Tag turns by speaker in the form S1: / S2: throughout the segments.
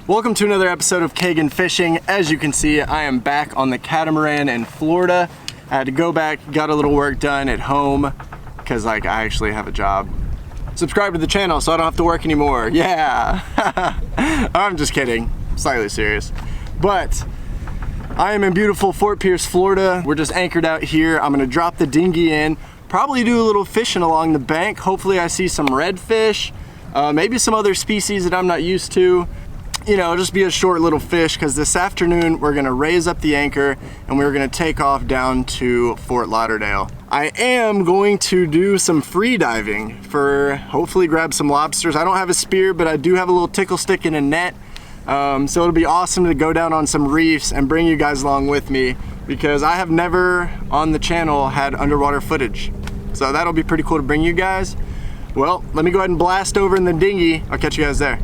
S1: Welcome to another episode of Kagen Fishing. As you can see, I am back on the catamaran in Florida. I had to go back, got a little work done at home because I actually have a job. Subscribe to the channel so I don't have to work anymore. Yeah. I'm just kidding, slightly serious. But I am in beautiful Fort Pierce, Florida. We're just anchored out here. I'm gonna drop the dinghy in, probably do a little fishing along the bank. Hopefully I see some redfish, maybe some other species that I'm not used to. You know, just be a short little fish, because this afternoon we're gonna raise up the anchor and we're gonna take off down to Fort Lauderdale. I am going to do some free diving for hopefully grab some lobsters. I don't have a spear, but I do have a little tickle stick and a net. So it'll be awesome to go down on some reefs and bring you guys along with me, because I have never on the channel had underwater footage. So that'll be pretty cool to bring you guys. Well, let me go ahead and blast over in the dinghy. I'll catch you guys there.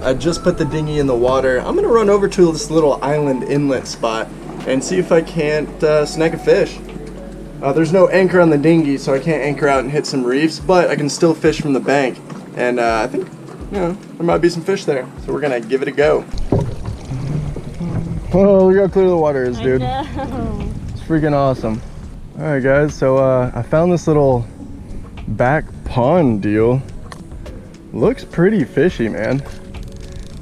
S1: I just put the dinghy in the water. I'm gonna run over to this little island inlet spot and see if I can't snag a fish. There's no anchor on the dinghy, so I can't anchor out and hit some reefs, but I can still fish from the bank. And I think, you know, there might be some fish there. So we're gonna give it a go. Oh, look how clear the water is, dude.
S2: I know.
S1: It's freaking awesome. All right, guys, so I found this little back pond deal. Looks pretty fishy, man.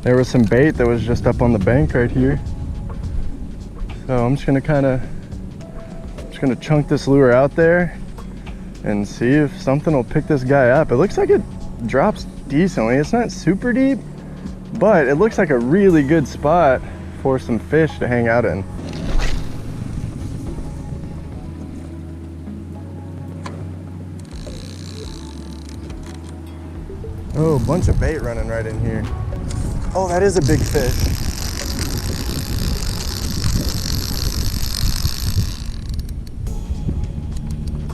S1: There was some bait that was just up on the bank right here. So I'm just gonna chunk this lure out there and see if something will pick this guy up. It looks like it drops decently. It's not super deep, but it looks like a really good spot for some fish to hang out in. Oh, a bunch of bait running right in here. Oh, that is a big fish.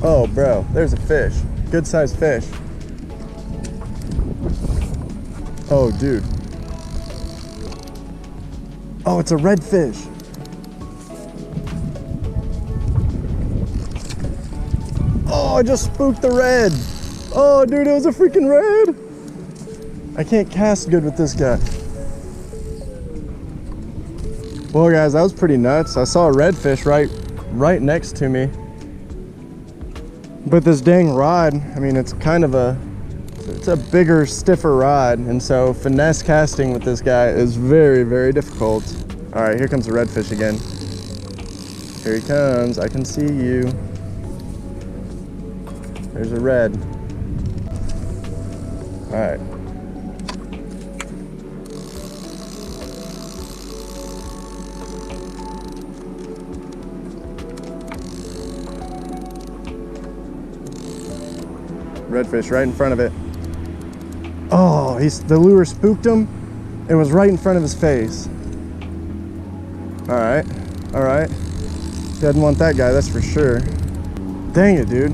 S1: Oh, bro, there's a fish. Good sized fish. Oh, dude. Oh, it's a redfish. Oh, I just spooked the red. Oh, dude, it was a freaking red. I can't cast good with this guy. Well, guys, that was pretty nuts. I saw a redfish right next to me. But this dang rod, I mean, it's a bigger, stiffer rod, and so finesse casting with this guy is very, very difficult. All right, here comes the redfish again. Here he comes. I can see you. There's a red. All right. Redfish right in front of it. Oh, the lure spooked him. It was right in front of his face. All right. Didn't want that guy, that's for sure. Dang it, dude.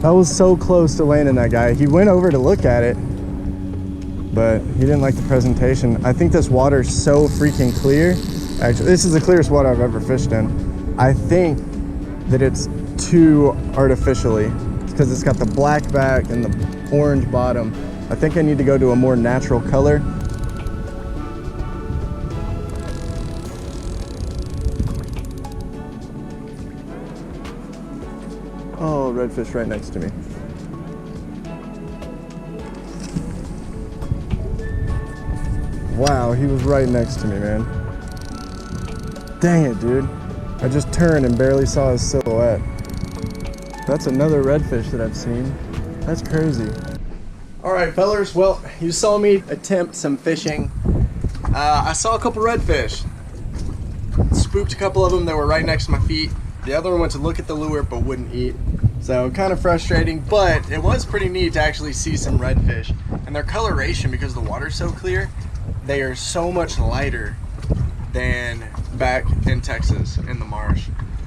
S1: That was so close to landing that guy. He went over to look at it, but he didn't like the presentation. I think this water's so freaking clear. Actually, this is the clearest water I've ever fished in. I think that it's too artificially, because it's got the black back and the orange bottom. I think I need to go to a more natural color. Oh, redfish right next to me. Wow, he was right next to me, man. Dang it, dude. I just turned and barely saw his silhouette. That's another redfish that I've seen. That's crazy. All right, fellers, well, you saw me attempt some fishing. I saw a couple redfish. Spooked a couple of them that were right next to my feet. The other one went to look at the lure but wouldn't eat. So kind of frustrating, but it was pretty neat to actually see some redfish. And their coloration, because the water's so clear, they are so much lighter than back in Texas in the marsh.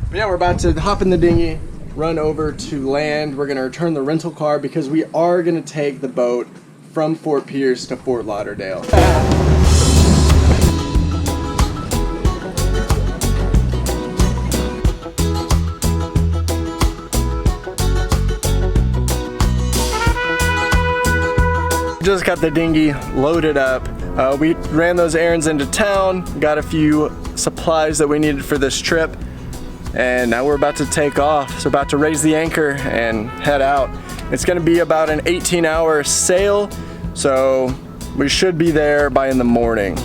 S1: But yeah, we're about to hop in the dinghy, run over to land. We're gonna return the rental car because we are gonna take the boat from Fort Pierce to Fort Lauderdale. Just got the dinghy loaded up. We ran those errands into town, got a few supplies that we needed for this trip, and now we're about to take off. So about to raise the anchor and head out. It's gonna be about an 18-hour sail, so we should be there by in the morning.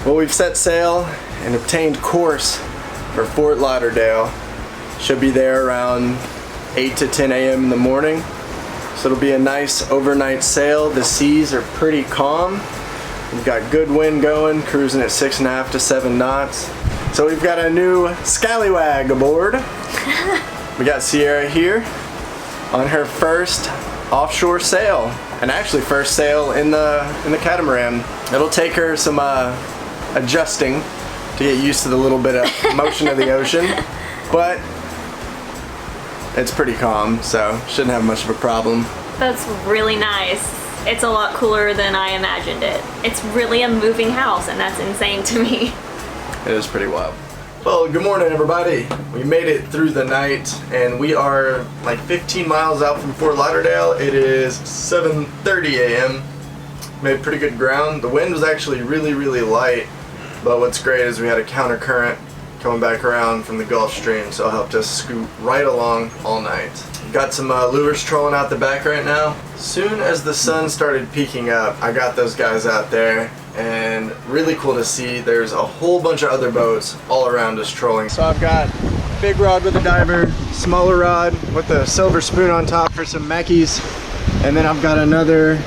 S1: Well, we've set sail and obtained course for Fort Lauderdale. Should be there around 8 to 10 a.m. in the morning. So it'll be a nice overnight sail. The seas are pretty calm. We've got good wind going, cruising at 6.5 to 7 knots. So we've got a new scallywag aboard. We got Sierra here on her first offshore sail, and actually first sail in the catamaran. It'll take her some adjusting to get used to the little bit of motion of the ocean, but it's pretty calm, so shouldn't have much of a problem.
S2: That's really nice. It's a lot cooler than I imagined it. It's really a moving house, and that's insane to me.
S1: It is pretty wild. Well, good morning, everybody. We made it through the night, and we are like 15 miles out from Fort Lauderdale. It is 7:30 a.m. Made pretty good ground. The wind was actually really, really light, but what's great is we had a counter current coming back around from the Gulf Stream, so it helped us scoot right along all night. Got some lures trolling out the back right now. Soon as the sun started peeking up, I got those guys out there, and really cool to see there's a whole bunch of other boats all around us trolling. So I've got big rod with a diver, smaller rod with a silver spoon on top for some meckies, and then I've got another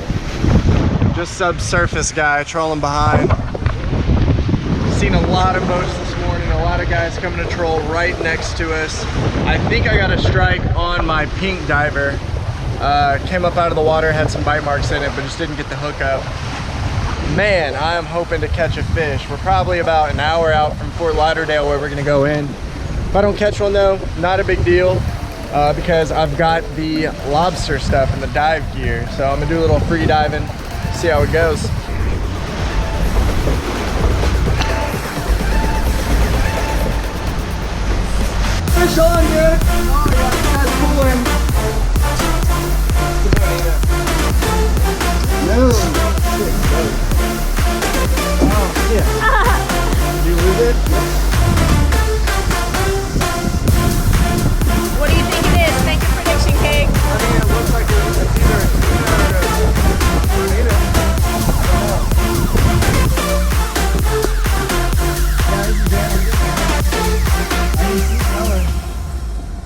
S1: just subsurface guy trolling behind. Seen a lot of boats this morning, a lot of guys coming to troll right next to us. I think I got a strike on my pink diver. Came up out of the water, had some bite marks in it, but just didn't get the hook up. Man, I am hoping to catch a fish. We're probably about an hour out from Fort Lauderdale where we're gonna go in. If I don't catch one though, not a big deal, because I've got the lobster stuff and the dive gear. So I'm gonna do a little free diving, see how it goes. Fish on, dude! Oh yeah, that's pulling. No. Oh, yeah. Did you lose it?
S2: What do you think it is? Make a prediction, Kate.
S1: I mean, it looks like it's either a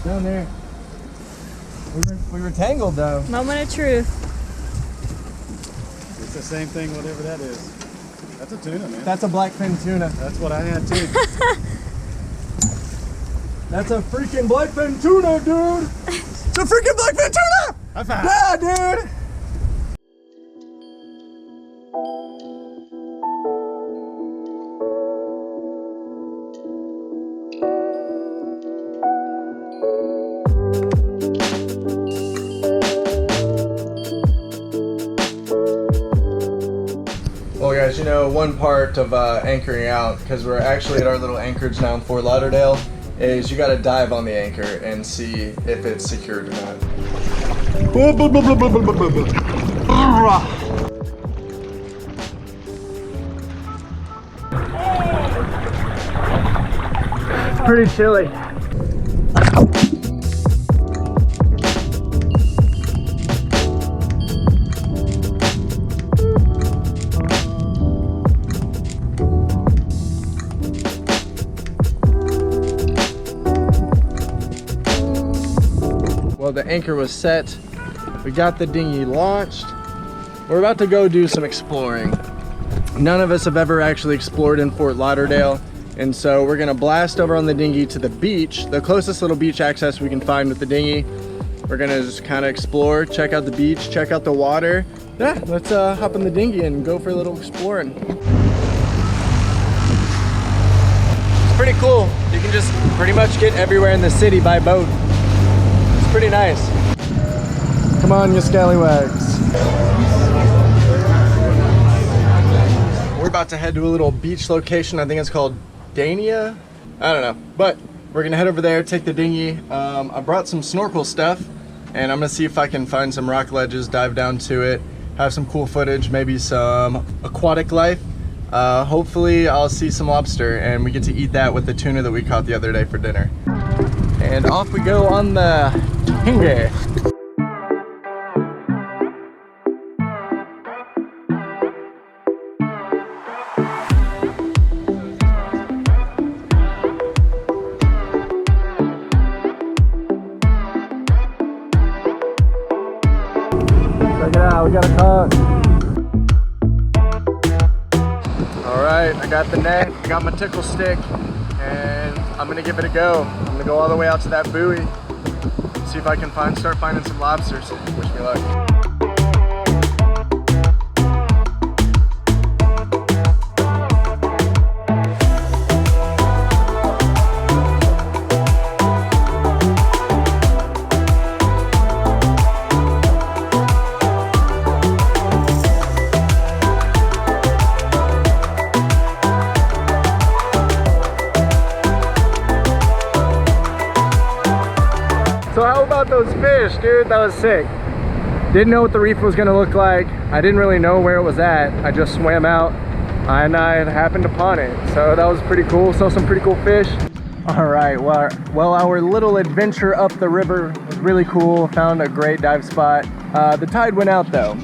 S1: down there. We were tangled though.
S2: Moment of truth.
S3: It's the same thing, whatever that is. That's a tuna, man.
S1: That's a blackfin tuna.
S3: That's what I had too.
S1: That's a freaking blackfin tuna, dude. It's a freaking blackfin tuna.
S3: High five.
S1: Yeah, dude. Well guys, you know, one part of anchoring out, because we're actually at our little anchorage now in Fort Lauderdale, is you gotta dive on the anchor and see if it's secured or not. It's pretty chilly. Well, the anchor was set. We got the dinghy launched. We're about to go do some exploring. None of us have ever actually explored in Fort Lauderdale, and so we're gonna blast over on the dinghy to the beach, the closest little beach access we can find with the dinghy. We're gonna just kind of explore, check out the beach, check out the water. Yeah, let's hop in the dinghy and go for a little exploring. It's pretty cool. You can just pretty much get everywhere in the city by boat. It's pretty nice. Come on, you scallywags. We're about to head to a little beach location. I think it's called Dania. I don't know, but we're gonna head over there, take the dinghy. I brought some snorkel stuff, and I'm gonna see if I can find some rock ledges, dive down to it, have some cool footage, maybe some aquatic life. Hopefully I'll see some lobster, and we get to eat that with the tuna that we caught the other day for dinner. And off we go on the dinghy. Check it out, we got a cod. Alright, I got the net, got my tickle stick, and I'm gonna give it a go. I'm gonna go all the way out to that buoy, see if I can start finding some lobsters. Wish me luck. So how about those fish, dude? That was sick. Didn't know what the reef was gonna look like. I didn't really know where it was at. I just swam out and I happened upon it. So that was pretty cool. Saw some pretty cool fish. All right, well, our little adventure up the river was really cool. Found a great dive spot. The tide went out though.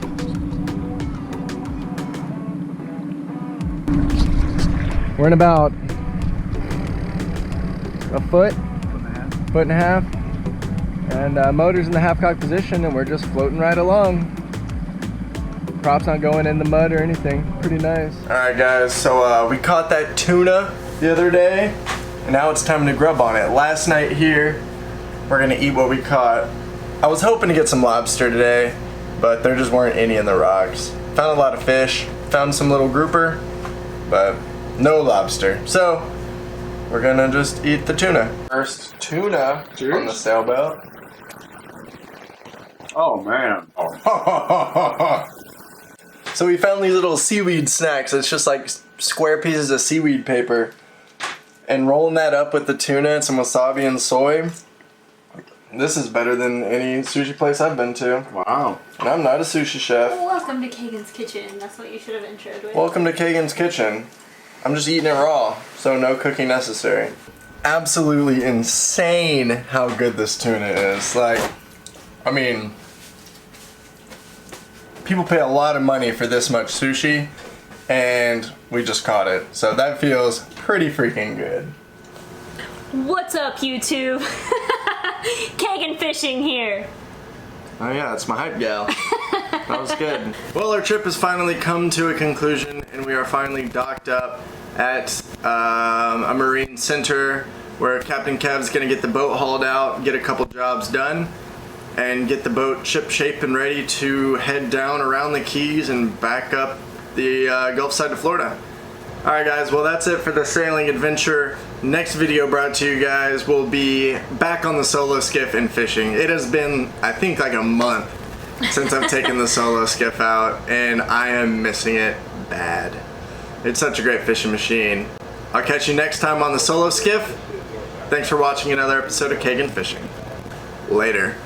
S1: We're in about a foot and a half. And motor's in the half-cock position, and we're just floating right along. Props not going in the mud or anything. Pretty nice. All right, guys. So we caught that tuna the other day, and now it's time to grub on it. Last night here, we're gonna eat what we caught. I was hoping to get some lobster today, but there just weren't any in the rocks. Found a lot of fish. Found some little grouper, but no lobster. So we're gonna just eat the tuna. First tuna on the sailboat.
S3: Oh man. Oh.
S1: So we found these little seaweed snacks. It's just like square pieces of seaweed paper. And rolling that up with the tuna and some wasabi and soy. This is better than any sushi place I've been to.
S3: Wow.
S1: And I'm not a sushi chef.
S2: Welcome to Kagen's Kitchen. That's what you should have introed with.
S1: Welcome to Kagen's Kitchen. I'm just eating it raw, so no cooking necessary. Absolutely insane how good this tuna is. Like, I mean, people pay a lot of money for this much sushi, and we just caught it. So that feels pretty freaking good.
S2: What's up, YouTube? Kagen Fishing here.
S1: Oh yeah, that's my hype gal. That was good. Well, our trip has finally come to a conclusion, and we are finally docked up at a marine center where Captain Kev's gonna get the boat hauled out, get a couple jobs done, and get the boat ship shape and ready to head down around the Keys and back up the Gulf side of Florida. Alright guys, well that's it for the sailing adventure. Next video brought to you guys will be back on the solo skiff and fishing. It has been, I think, like a month since I've taken the solo skiff out, and I am missing it bad. It's such a great fishing machine. I'll catch you next time on the solo skiff. Thanks for watching another episode of Kagen Fishing. Later.